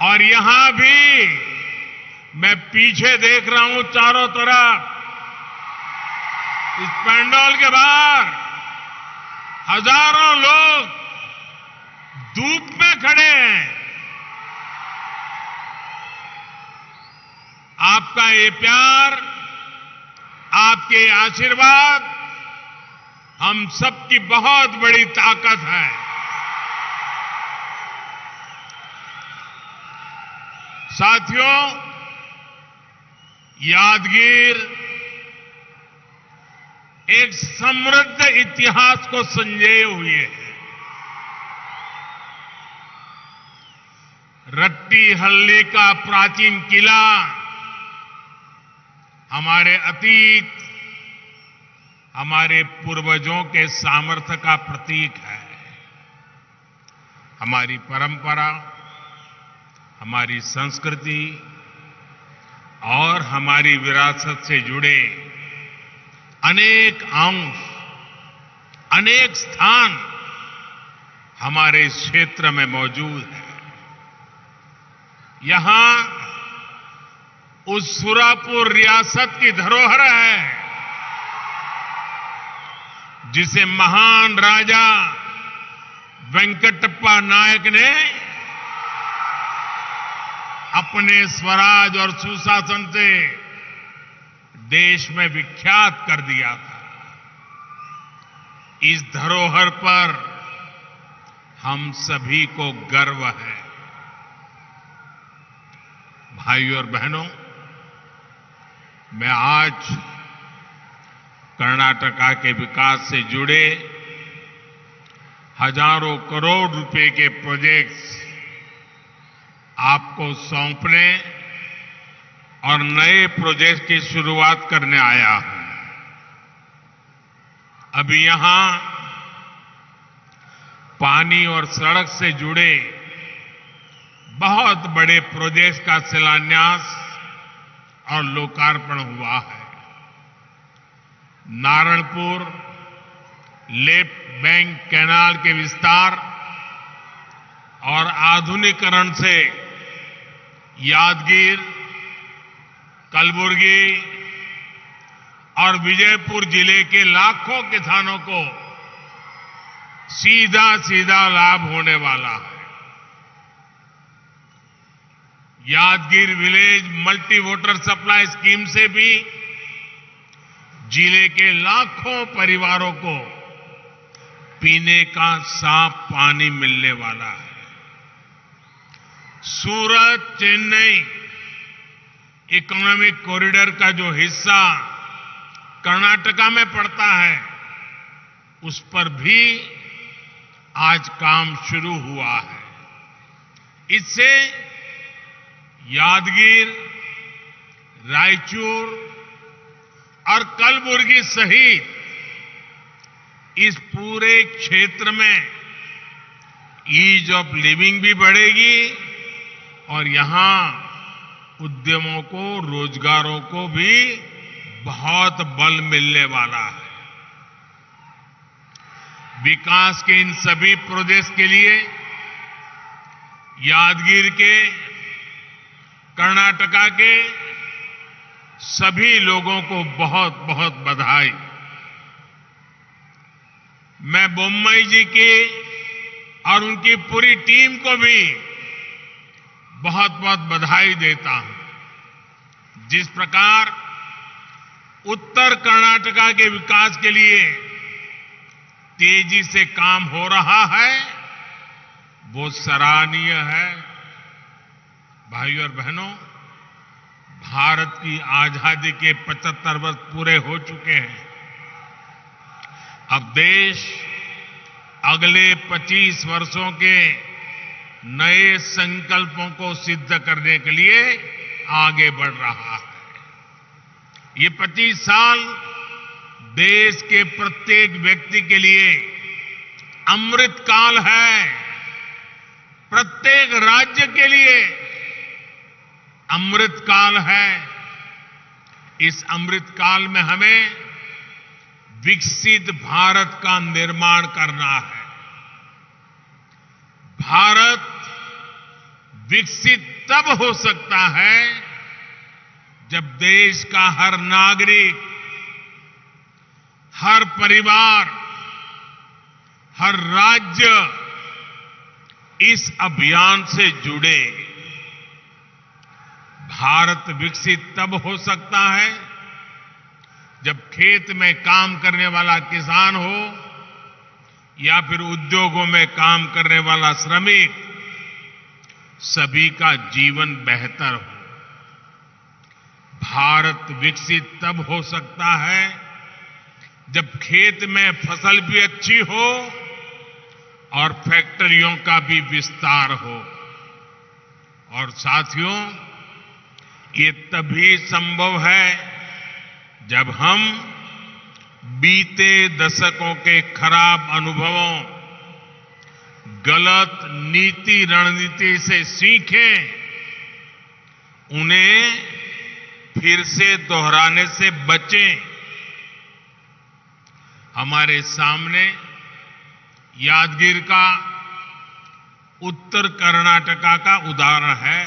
और यहां भी मैं पीछे देख रहा हूं चारों तरफ, इस पंडाल के बाहर हजारों लोग धूप में खड़े हैं। आपका ये प्यार, आपके आशीर्वाद हम सबकी बहुत बड़ी ताकत है। साथियों, यादगीर एक समृद्ध इतिहास को संजोए हुए है। रट्टीहल्ली का प्राचीन किला हमारे अतीत, हमारे पूर्वजों के सामर्थ्य का प्रतीक है। हमारी परंपरा, हमारी संस्कृति और हमारी विरासत से जुड़े अनेक अंश, अनेक स्थान हमारे इस क्षेत्र में मौजूद है। यहां उस सुरापुर रियासत की धरोहर है जिसे महान राजा वेंकटप्पा नायक ने अपने स्वराज और सुशासन से देश में विख्यात कर दिया था। इस धरोहर पर हम सभी को गर्व है। भाइयों और बहनों, मैं आज कर्नाटका के विकास से जुड़े हजारों करोड़ रुपए के प्रोजेक्ट्स आपको सौंपने और नए प्रोजेक्ट की शुरुआत करने आया हूं। अभी यहां पानी और सड़क से जुड़े बहुत बड़े प्रोजेक्ट का शिलान्यास और लोकार्पण हुआ है। नारायणपुर लेफ्ट बैंक कैनाल के विस्तार और आधुनिकीकरण से यादगीर, कलबुर्गी और विजयपुर जिले के लाखों किसानों को सीधा सीधा लाभ होने वाला है। Yadgir village multi water supply scheme से भी जिले के लाखों परिवारों को पीने का साफ पानी मिलने वाला है। सूरत चेन्नई इकोनॉमिक कॉरिडोर का जो हिस्सा कर्नाटका में पड़ता है, उस पर भी आज काम शुरू हुआ है। इससे यादगीर, रायचूर और कलबुर्गी सहित इस पूरे क्षेत्र में ईज ऑफ लिविंग भी बढ़ेगी और यहां उद्यमों को, रोजगारों को भी बहुत बल मिलने वाला है। विकास के इन सभी प्रोजेक्ट्स के लिए यादगीर के, कर्नाटका के सभी लोगों को बहुत बहुत बधाई। मैं बोम्मई जी की और उनकी पूरी टीम को भी बहुत बहुत बधाई देता हूं। जिस प्रकार उत्तर कर्नाटका के विकास के लिए तेजी से काम हो रहा है, वो सराहनीय है। भाइयों और बहनों, भारत की आजादी के 75 वर्ष पूरे हो चुके हैं। अब देश अगले 25 वर्षों के नए संकल्पों को सिद्ध करने के लिए आगे बढ़ रहा है। ये 25 साल देश के प्रत्येक व्यक्ति के लिए अमृत काल है। प्रत्येक राज्य के लिए अमृत काल है। इस अमृत काल में हमें विकसित भारत का निर्माण करना है। भारत विकसित तब हो सकता है जब देश का हर नागरिक, हर परिवार, हर राज्य इस अभियान से जुड़े। भारत विकसित तब हो सकता है जब खेत में काम करने वाला किसान हो या फिर उद्योगों में काम करने वाला श्रमिक, सभी का जीवन बेहतर हो। भारत विकसित तब हो सकता है जब खेत में फसल भी अच्छी हो और फैक्ट्रियों का भी विस्तार हो। और साथियों, ये तभी संभव है जब हम बीते दशकों के खराब अनुभवों, गलत नीति रणनीति से सीखें, उन्हें फिर से दोहराने से बचें। हमारे सामने यादगीर का उत्तर कर्नाटका का उदाहरण है।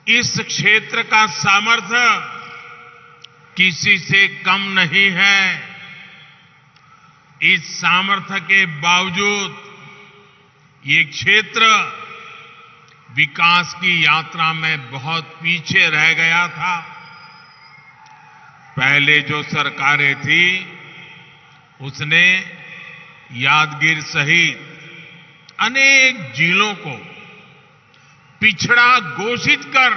इस क्षेत्र का सामर्थ्य किसी से कम नहीं है। इस सामर्थ्य के बावजूद ये क्षेत्र विकास की यात्रा में बहुत पीछे रह गया था। पहले जो सरकारें थी उसने यादगीर सहित अनेक जिलों को पिछड़ा घोषित कर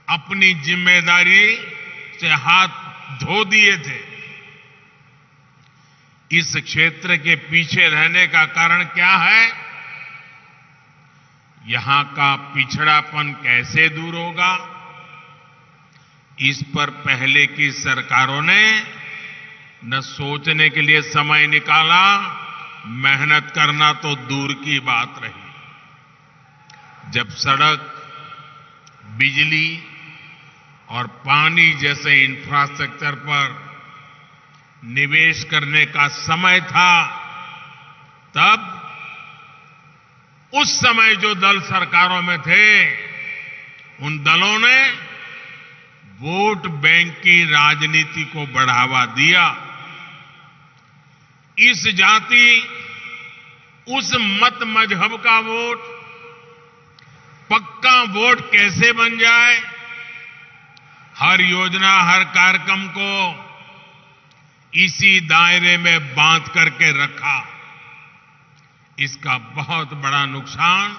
अपनी जिम्मेदारी से हाथ धो दिए थे। इस क्षेत्र के पीछे रहने का कारण क्या है? यहां का पिछड़ापन कैसे दूर होगा? इस पर पहले की सरकारों ने न सोचने के लिए समय निकाला, मेहनत करना तो दूर की बात रही। जब सड़क, बिजली और पानी जैसे इंफ्रास्ट्रक्चर पर निवेश करने का समय था, तब उस समय जो दल सरकारों में थे, उन दलों ने वोट बैंक की राजनीति को बढ़ावा दिया। इस जाति, उस मत मजहब का वोट पक्का वोट कैसे बन जाए, हर योजना, हर कार्यक्रम को इसी दायरे में बांध करके रखा। इसका बहुत बड़ा नुकसान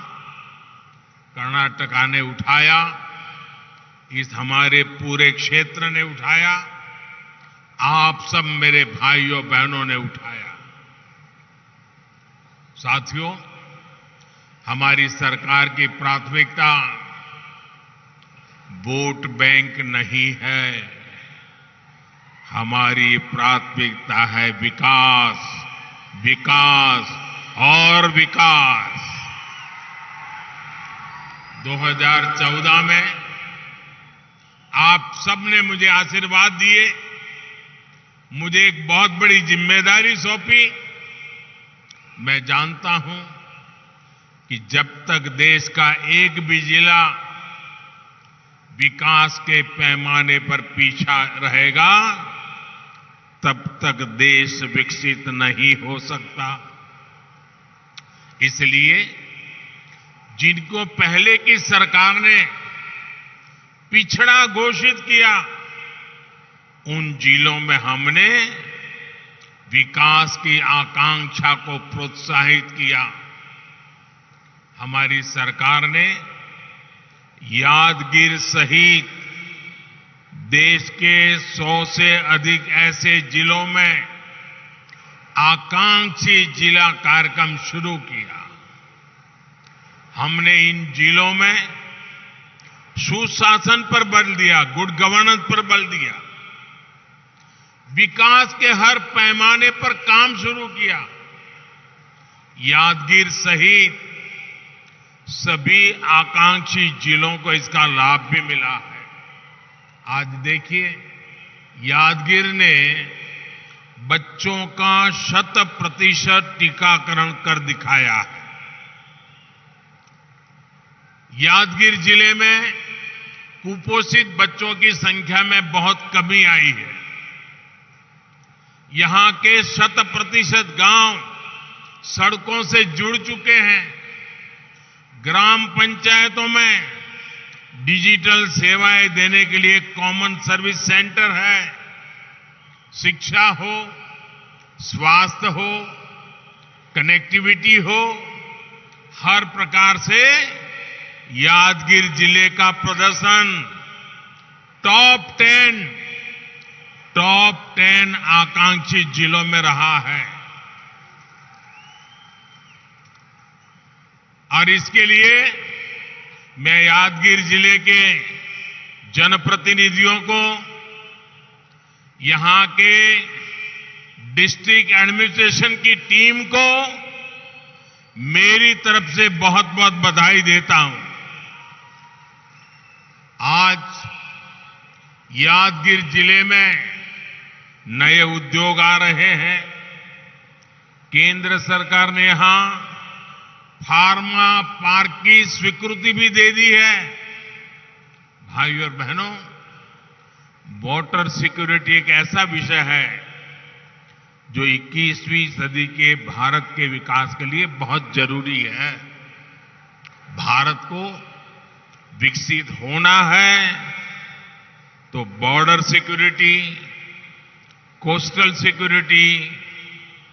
कर्नाटका ने उठाया, इस हमारे पूरे क्षेत्र ने उठाया, आप सब मेरे भाइयों बहनों ने उठाया। साथियों, हमारी सरकार की प्राथमिकता वोट बैंक नहीं है, हमारी प्राथमिकता है विकास, विकास और विकास। 2014 में आप सबने मुझे आशीर्वाद दिए, मुझे एक बहुत बड़ी जिम्मेदारी सौंपी। मैं जानता हूं कि जब तक देश का एक भी जिला विकास के पैमाने पर पीछा रहेगा, तब तक देश विकसित नहीं हो सकता। इसलिए जिनको पहले की सरकार ने पिछड़ा घोषित किया, उन जिलों में हमने विकास की आकांक्षा को प्रोत्साहित किया। हमारी सरकार ने यादगीर सहित देश के 100 से अधिक ऐसे जिलों में आकांक्षी जिला कार्यक्रम शुरू किया। हमने इन जिलों में सुशासन पर बल दिया, गुड गवर्नेंस पर बल दिया, विकास के हर पैमाने पर काम शुरू किया। यादगीर सहित सभी आकांक्षी जिलों को इसका लाभ भी मिला है। आज देखिए, यादगीर ने बच्चों का 100% टीकाकरण कर दिखाया है। यादगीर जिले में कुपोषित बच्चों की संख्या में बहुत कमी आई है। यहां के 100% गांव सड़कों से जुड़ चुके हैं। ग्राम पंचायतों में डिजिटल सेवाएं देने के लिए कॉमन सर्विस सेंटर है। शिक्षा हो, स्वास्थ्य हो, कनेक्टिविटी हो, हर प्रकार से यादगीर जिले का प्रदर्शन टॉप 10 आकांक्षी जिलों में रहा है। और इसके लिए मैं यादगीर जिले के जनप्रतिनिधियों को, यहां के डिस्ट्रिक्ट एडमिनिस्ट्रेशन की टीम को मेरी तरफ से बहुत बहुत बधाई देता हूं। आज यादगीर जिले में नए उद्योग आ रहे हैं। केंद्र सरकार ने यहां फार्मा पार्क की स्वीकृति भी दे दी है। भाइयों और बहनों, वाटर सिक्योरिटी एक ऐसा विषय है जो 21वीं सदी के भारत के विकास के लिए बहुत जरूरी है। भारत को विकसित होना है तो border security, coastal security,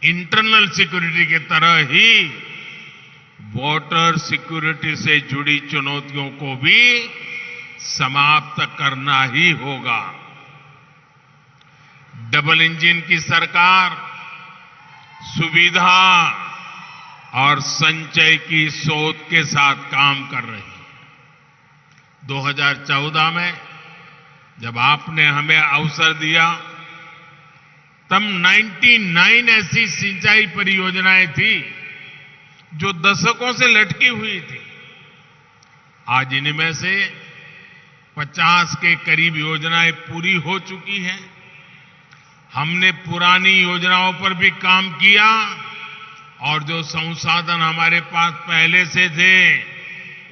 internal security के तरह ही वाटर सिक्योरिटी से जुड़ी चुनौतियों को भी समाप्त करना ही होगा। डबल इंजन की सरकार सुविधा और संचय की सोच के साथ काम कर रही है। 2014 में जब आपने हमें अवसर दिया तब 99 ऐसी सिंचाई परियोजनाएं थी जो दशकों से लटकी हुई थी। आज इनमें से 50 के करीब योजनाएं पूरी हो चुकी हैं। हमने पुरानी योजनाओं पर भी काम किया और जो संसाधन हमारे पास पहले से थे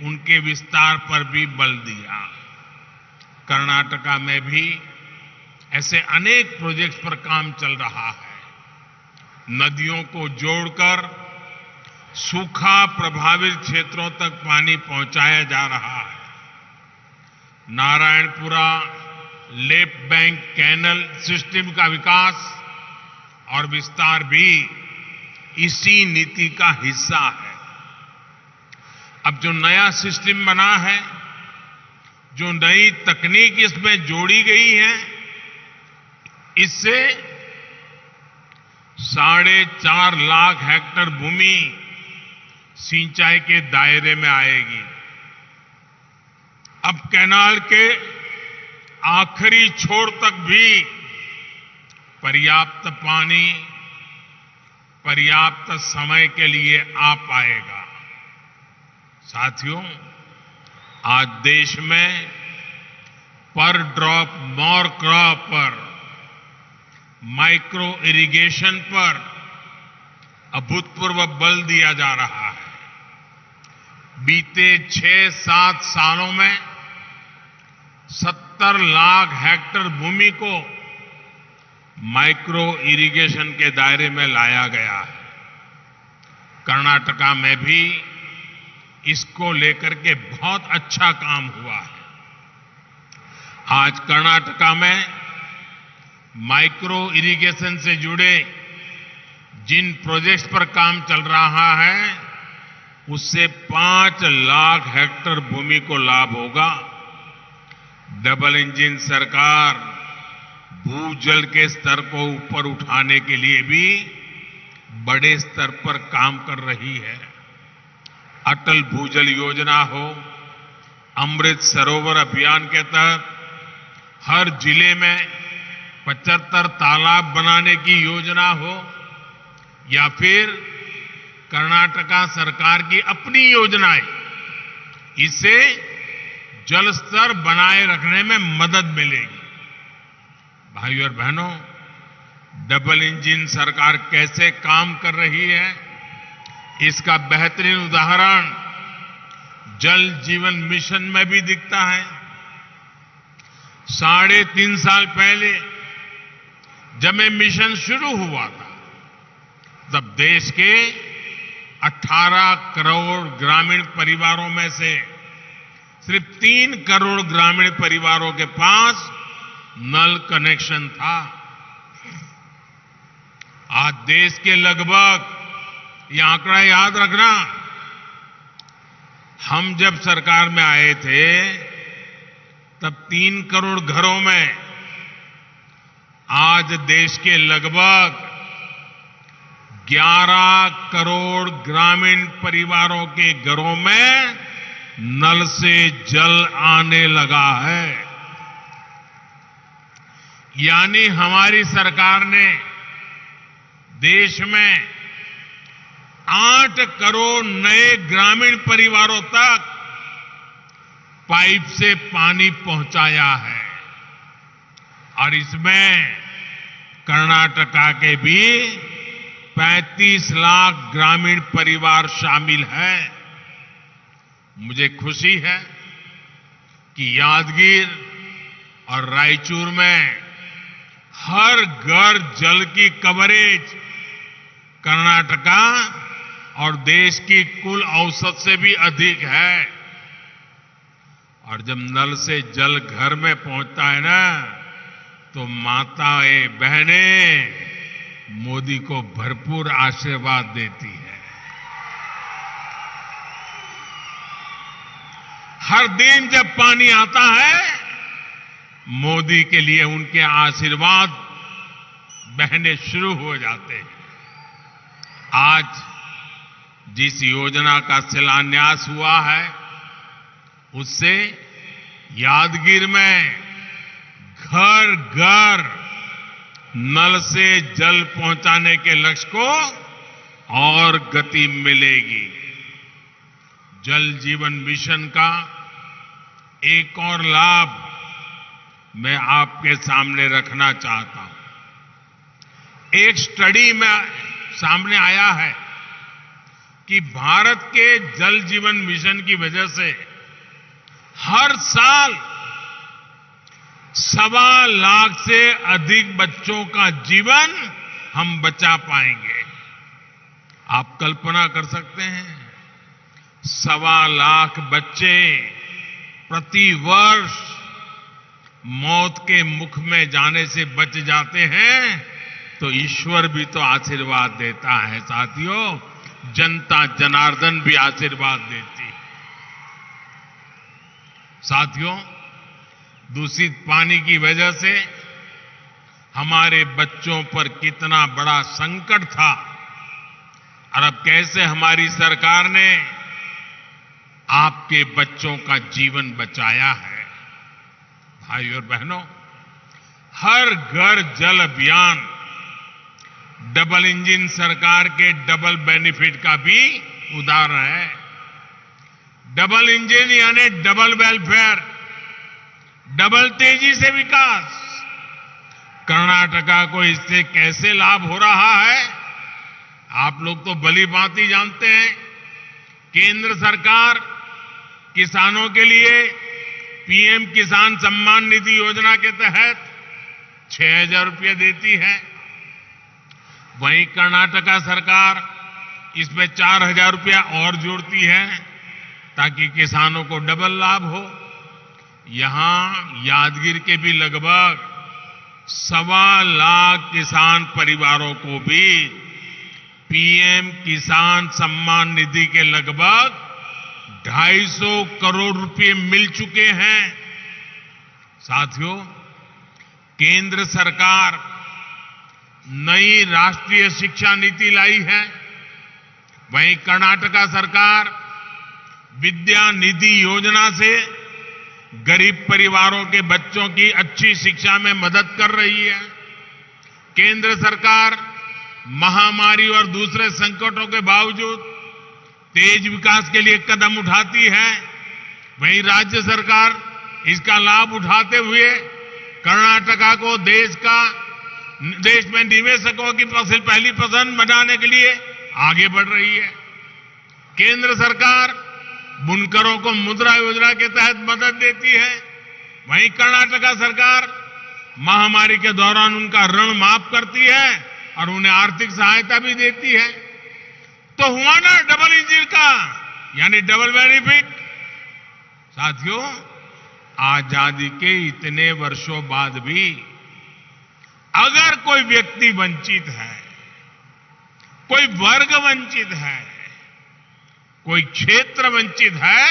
उनके विस्तार पर भी बल दिया। कर्नाटका में भी ऐसे अनेक प्रोजेक्ट्स पर काम चल रहा है। नदियों को जोड़कर सूखा प्रभावित क्षेत्रों तक पानी पहुंचाया जा रहा है। Narayanpura left bank canal system का विकास और विस्तार भी इसी नीति का हिस्सा है। अब जो नया सिस्टम बना है, जो नई तकनीक इसमें जोड़ी गई है, इससे 4.5 लाख हेक्टेयर भूमि सिंचाई के दायरे में आएगी। अब कैनाल के आखिरी छोर तक भी पर्याप्त पानी पर्याप्त समय के लिए आ पाएगा। साथियों, आज देश में पर ड्रॉप मोर क्रॉप पर, माइक्रो इरिगेशन पर अभूतपूर्व बल दिया जा रहा है। बीते 6-7 सालों में 70 लाख हेक्टेयर भूमि को माइक्रो इरिगेशन के दायरे में लाया गया है। कर्नाटका में भी इसको लेकर के बहुत अच्छा काम हुआ है। आज कर्नाटका में माइक्रो इरिगेशन से जुड़े जिन प्रोजेक्ट्स पर काम चल रहा है, उससे 5 लाख हेक्टेयर भूमि को लाभ होगा। डबल इंजन सरकार भूजल के स्तर को ऊपर उठाने के लिए भी बड़े स्तर पर काम कर रही है। अटल भूजल योजना हो, अमृत सरोवर अभियान के तहत हर जिले में 75 तालाब बनाने की योजना हो, या फिर कर्नाटका सरकार की अपनी योजनाएं, इससे जल स्तर बनाए रखने में मदद मिलेगी। भाइयों और बहनों, डबल इंजन सरकार कैसे काम कर रही है, इसका बेहतरीन उदाहरण जल जीवन मिशन में भी दिखता है। 3.5 साल पहले जब ये मिशन शुरू हुआ था, तब देश के 18 करोड़ ग्रामीण परिवारों में से सिर्फ 3 करोड़ ग्रामीण परिवारों के पास नल कनेक्शन था। आज देश के लगभग, ये आंकड़ा याद रखना, हम जब सरकार में आए थे तब 3 करोड़ घरों में, आज देश के लगभग 11 करोड़ ग्रामीण परिवारों के घरों में नल से जल आने लगा है। यानी हमारी सरकार ने देश में 8 करोड़ नए ग्रामीण परिवारों तक पाइप से पानी पहुंचाया है। और इसमें कर्नाटका के भी 35 लाख ग्रामीण परिवार शामिल हैं। मुझे खुशी है कि यादगीर और रायचूर में हर घर जल की कवरेज कर्नाटका और देश की कुल औसत से भी अधिक है। और जब नल से जल घर में पहुंचता है ना, तो माताएं बहनें मोदी को भरपूर आशीर्वाद देती है। हर दिन जब पानी आता है, मोदी के लिए उनके आशीर्वाद बहने शुरू हो जाते हैं। आज जिस योजना का शिलान्यास हुआ है, उससे यादगीर में घर घर नल से जल पहुंचाने के लक्ष्य को और गति मिलेगी। जल जीवन मिशन का एक और लाभ मैं आपके सामने रखना चाहता हूं। एक स्टडी में सामने आया है कि भारत के जल जीवन मिशन की वजह से हर साल 1.25 लाख से अधिक बच्चों का जीवन हम बचा पाएंगे। आप कल्पना कर सकते हैं, 1.25 लाख बच्चे प्रति वर्ष मौत के मुख में जाने से बच जाते हैं, तो ईश्वर भी तो आशीर्वाद देता है साथियों, जनता जनार्दन भी आशीर्वाद देती है। साथियों, दूषित पानी की वजह से हमारे बच्चों पर कितना बड़ा संकट था, और अब कैसे हमारी सरकार ने आपके बच्चों का जीवन बचाया है। भाइयों और बहनों, हर घर जल अभियान डबल इंजन सरकार के डबल बेनिफिट का भी उदाहरण है। डबल इंजन यानी डबल वेलफेयर, डबल तेजी से विकास। कर्नाटका को इससे कैसे लाभ हो रहा है, आप लोग तो भली भांति जानते हैं। केंद्र सरकार किसानों के लिए पीएम किसान सम्मान निधि योजना के तहत 6,000 रुपये देती है। वहीं कर्नाटका सरकार इसमें 4,000 रुपया और जोड़ती है, ताकि किसानों को डबल लाभ हो। यहां यादगीर के भी लगभग 1.25 लाख किसान परिवारों को भी पीएम किसान सम्मान निधि के लगभग 250 करोड़ रुपए मिल चुके हैं। साथियों, केंद्र सरकार नई राष्ट्रीय शिक्षा नीति लाई है। वहीं कर्नाटका सरकार विद्या निधि योजना से गरीब परिवारों के बच्चों की अच्छी शिक्षा में मदद कर रही है। केंद्र सरकार महामारी और दूसरे संकटों के बावजूद तेज विकास के लिए कदम उठाती है। वहीं राज्य सरकार इसका लाभ उठाते हुए कर्नाटका को देश में निवेशकों की पहली पसंद बनाने के लिए आगे बढ़ रही है। केंद्र सरकार बुनकरों को मुद्रा योजना के तहत मदद देती है, वहीं कर्नाटका सरकार महामारी के दौरान उनका ऋण माफ करती है और उन्हें आर्थिक सहायता भी देती है। तो हुआ ना डबल इंजन का, यानी डबल बेनिफिट। साथियों, आजादी के इतने वर्षों बाद भी अगर कोई व्यक्ति वंचित है, कोई वर्ग वंचित है, कोई क्षेत्र वंचित है,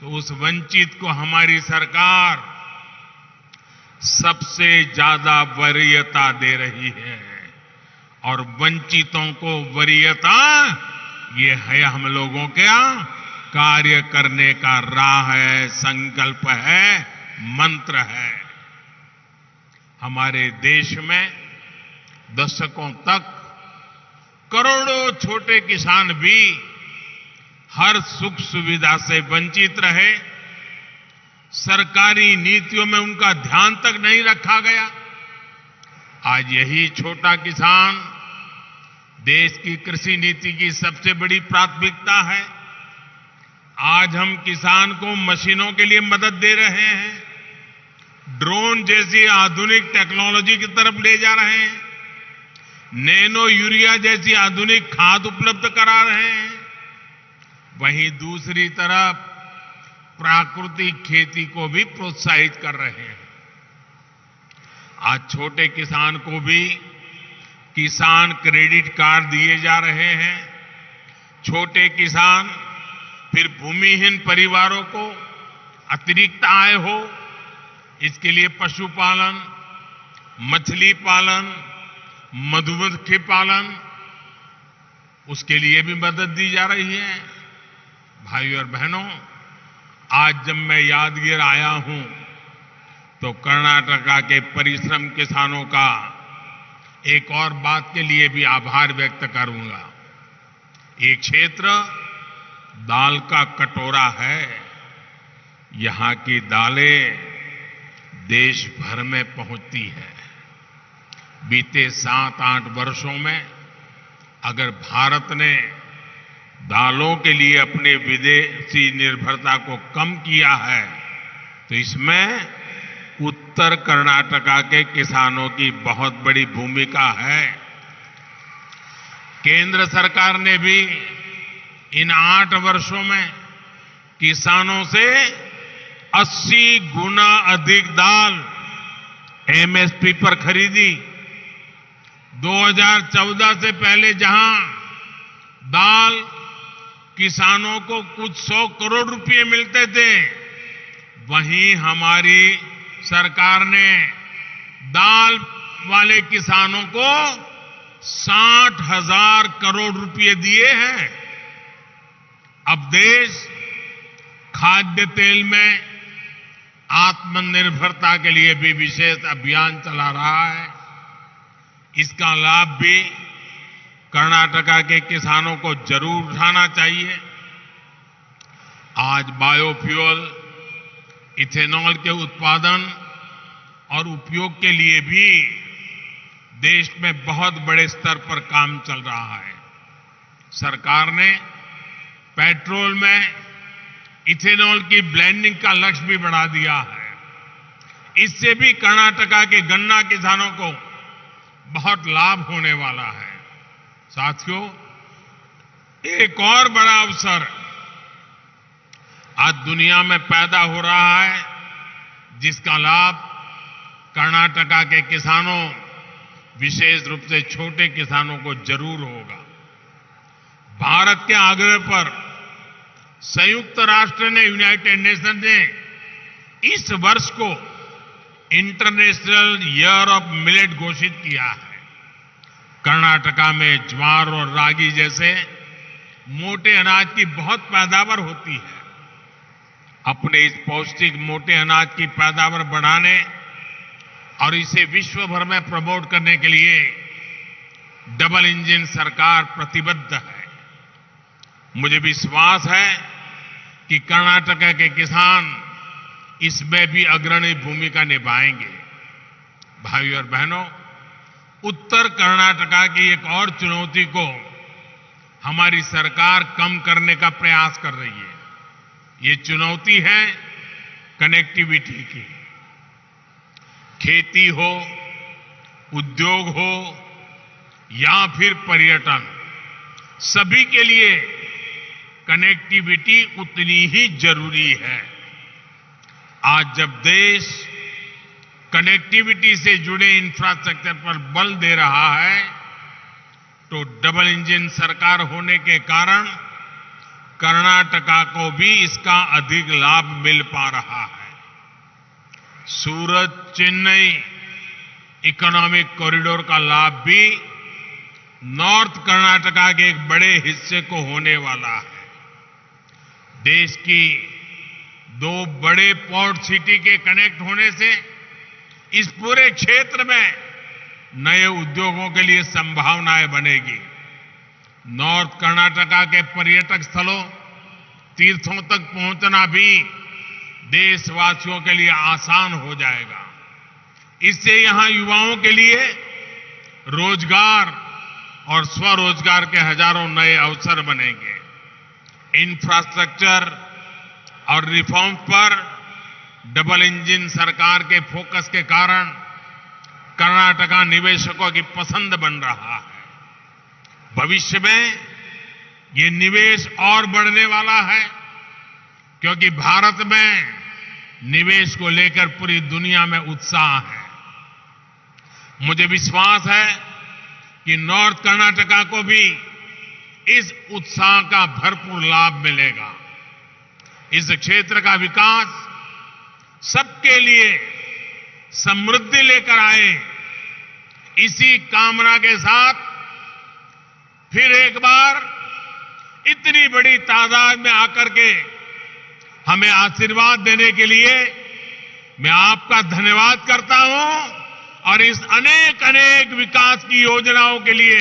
तो उस वंचित को हमारी सरकार सबसे ज्यादा वरीयता दे रही है। और वंचितों को वरीयता, ये है हम लोगों का कार्य करने का राह है, संकल्प है, मंत्र है। हमारे देश में दशकों तक करोड़ों छोटे किसान भी हर सुख सुविधा से वंचित रहे। सरकारी नीतियों में उनका ध्यान तक नहीं रखा गया। आज यही छोटा किसान देश की कृषि नीति की सबसे बड़ी प्राथमिकता है। आज हम किसान को मशीनों के लिए मदद दे रहे हैं, ड्रोन जैसी आधुनिक टेक्नोलॉजी की तरफ ले जा रहे हैं, नैनो यूरिया जैसी आधुनिक खाद उपलब्ध करा रहे हैं। वहीं दूसरी तरफ प्राकृतिक खेती को भी प्रोत्साहित कर रहे हैं। आज छोटे किसान को भी किसान क्रेडिट कार्ड दिए जा रहे हैं। छोटे किसान, फिर भूमिहीन परिवारों को अतिरिक्त आय हो, इसके लिए पशुपालन, मछली पालन, मधुमक्खी पालन, उसके लिए भी मदद दी जा रही है। भाइयों और बहनों, आज जब मैं यादगीर आया हूं तो कर्नाटका के परिश्रम किसानों का एक और बात के लिए भी आभार व्यक्त करूंगा। ये क्षेत्र दाल का कटोरा है। यहां की दालें देश भर में पहुंचती है। बीते 7-8 वर्षों में अगर भारत ने दालों के लिए अपने विदेशी निर्भरता को कम किया है, तो इसमें उत्तर कर्नाटका के किसानों की बहुत बड़ी भूमिका है। केंद्र सरकार ने भी इन 8 वर्षों में किसानों से 80 गुना अधिक दाल एमएसपी पर खरीदी। 2014 से पहले जहां दाल किसानों को कुछ 100 करोड़ रुपए मिलते थे, वहीं हमारी सरकार ने दाल वाले किसानों को 60,000 करोड़ रुपए दिए हैं। अब देश खाद्य तेल में आत्मनिर्भरता के लिए भी विशेष अभियान चला रहा है। इसका लाभ भी कर्नाटका के किसानों को जरूर उठाना चाहिए। आज बायोफ्यूल, इथेनॉल के उत्पादन और उपयोग के लिए भी देश में बहुत बड़े स्तर पर काम चल रहा है। सरकार ने पेट्रोल में इथेनॉल की ब्लेंडिंग का लक्ष्य भी बढ़ा दिया है। इससे भी कर्नाटका के गन्ना किसानों को बहुत लाभ होने वाला है। साथियों, एक और बड़ा अवसर आज दुनिया में पैदा हो रहा है, जिसका लाभ कर्नाटका के किसानों, विशेष रूप से छोटे किसानों को जरूर होगा। भारत के आग्रह पर संयुक्त राष्ट्र ने, यूनाइटेड नेशन ने इस वर्ष को इंटरनेशनल ईयर ऑफ मिलेट घोषित किया है। कर्नाटका में ज्वार और रागी जैसे मोटे अनाज की बहुत पैदावार होती है। अपने इस पौष्टिक मोटे अनाज की पैदावार बढ़ाने और इसे विश्व भर में प्रमोट करने के लिए डबल इंजन सरकार प्रतिबद्ध है। मुझे विश्वास है कि कर्नाटका के किसान इसमें भी अग्रणी भूमिका निभाएंगे। भाइयों और बहनों, उत्तर कर्नाटका की एक और चुनौती को हमारी सरकार कम करने का प्रयास कर रही है। ये चुनौती है कनेक्टिविटी की। खेती हो, उद्योग हो या फिर पर्यटन, सभी के लिए कनेक्टिविटी उतनी ही जरूरी है। आज जब देश कनेक्टिविटी से जुड़े इंफ्रास्ट्रक्चर पर बल दे रहा है, तो डबल इंजन सरकार होने के कारण कर्नाटका को भी इसका अधिक लाभ मिल पा रहा है। सूरत चेन्नई इकोनॉमिक कॉरिडोर का लाभ भी नॉर्थ कर्नाटका के एक बड़े हिस्से को होने वाला है। देश की 2 बड़े पोर्ट सिटी के कनेक्ट होने से इस पूरे क्षेत्र में नए उद्योगों के लिए संभावनाएं बनेगी। नॉर्थ कर्नाटका के पर्यटक स्थलों, तीर्थों तक पहुंचना भी देशवासियों के लिए आसान हो जाएगा। इससे यहां युवाओं के लिए रोजगार और स्वरोजगार के हजारों नए अवसर बनेंगे। इंफ्रास्ट्रक्चर और रिफॉर्म पर डबल इंजन सरकार के फोकस के कारण कर्नाटका निवेशकों की पसंद बन रहा है। भविष्य में ये निवेश और बढ़ने वाला है, क्योंकि भारत में निवेश को लेकर पूरी दुनिया में उत्साह है। मुझे विश्वास है कि नॉर्थ कर्नाटका को भी इस उत्साह का भरपूर लाभ मिलेगा। इस क्षेत्र का विकास सबके लिए समृद्धि लेकर आए, इसी कामना के साथ फिर एक बार इतनी बड़ी तादाद में आकर के हमें आशीर्वाद देने के लिए मैं आपका धन्यवाद करता हूं और इस अनेक अनेक विकास की योजनाओं के लिए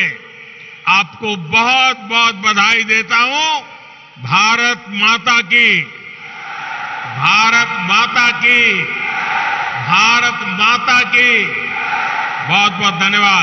आपको बहुत बहुत बधाई देता हूं। भारत माता की, भारत माता की, भारत माता की। बहुत बहुत धन्यवाद।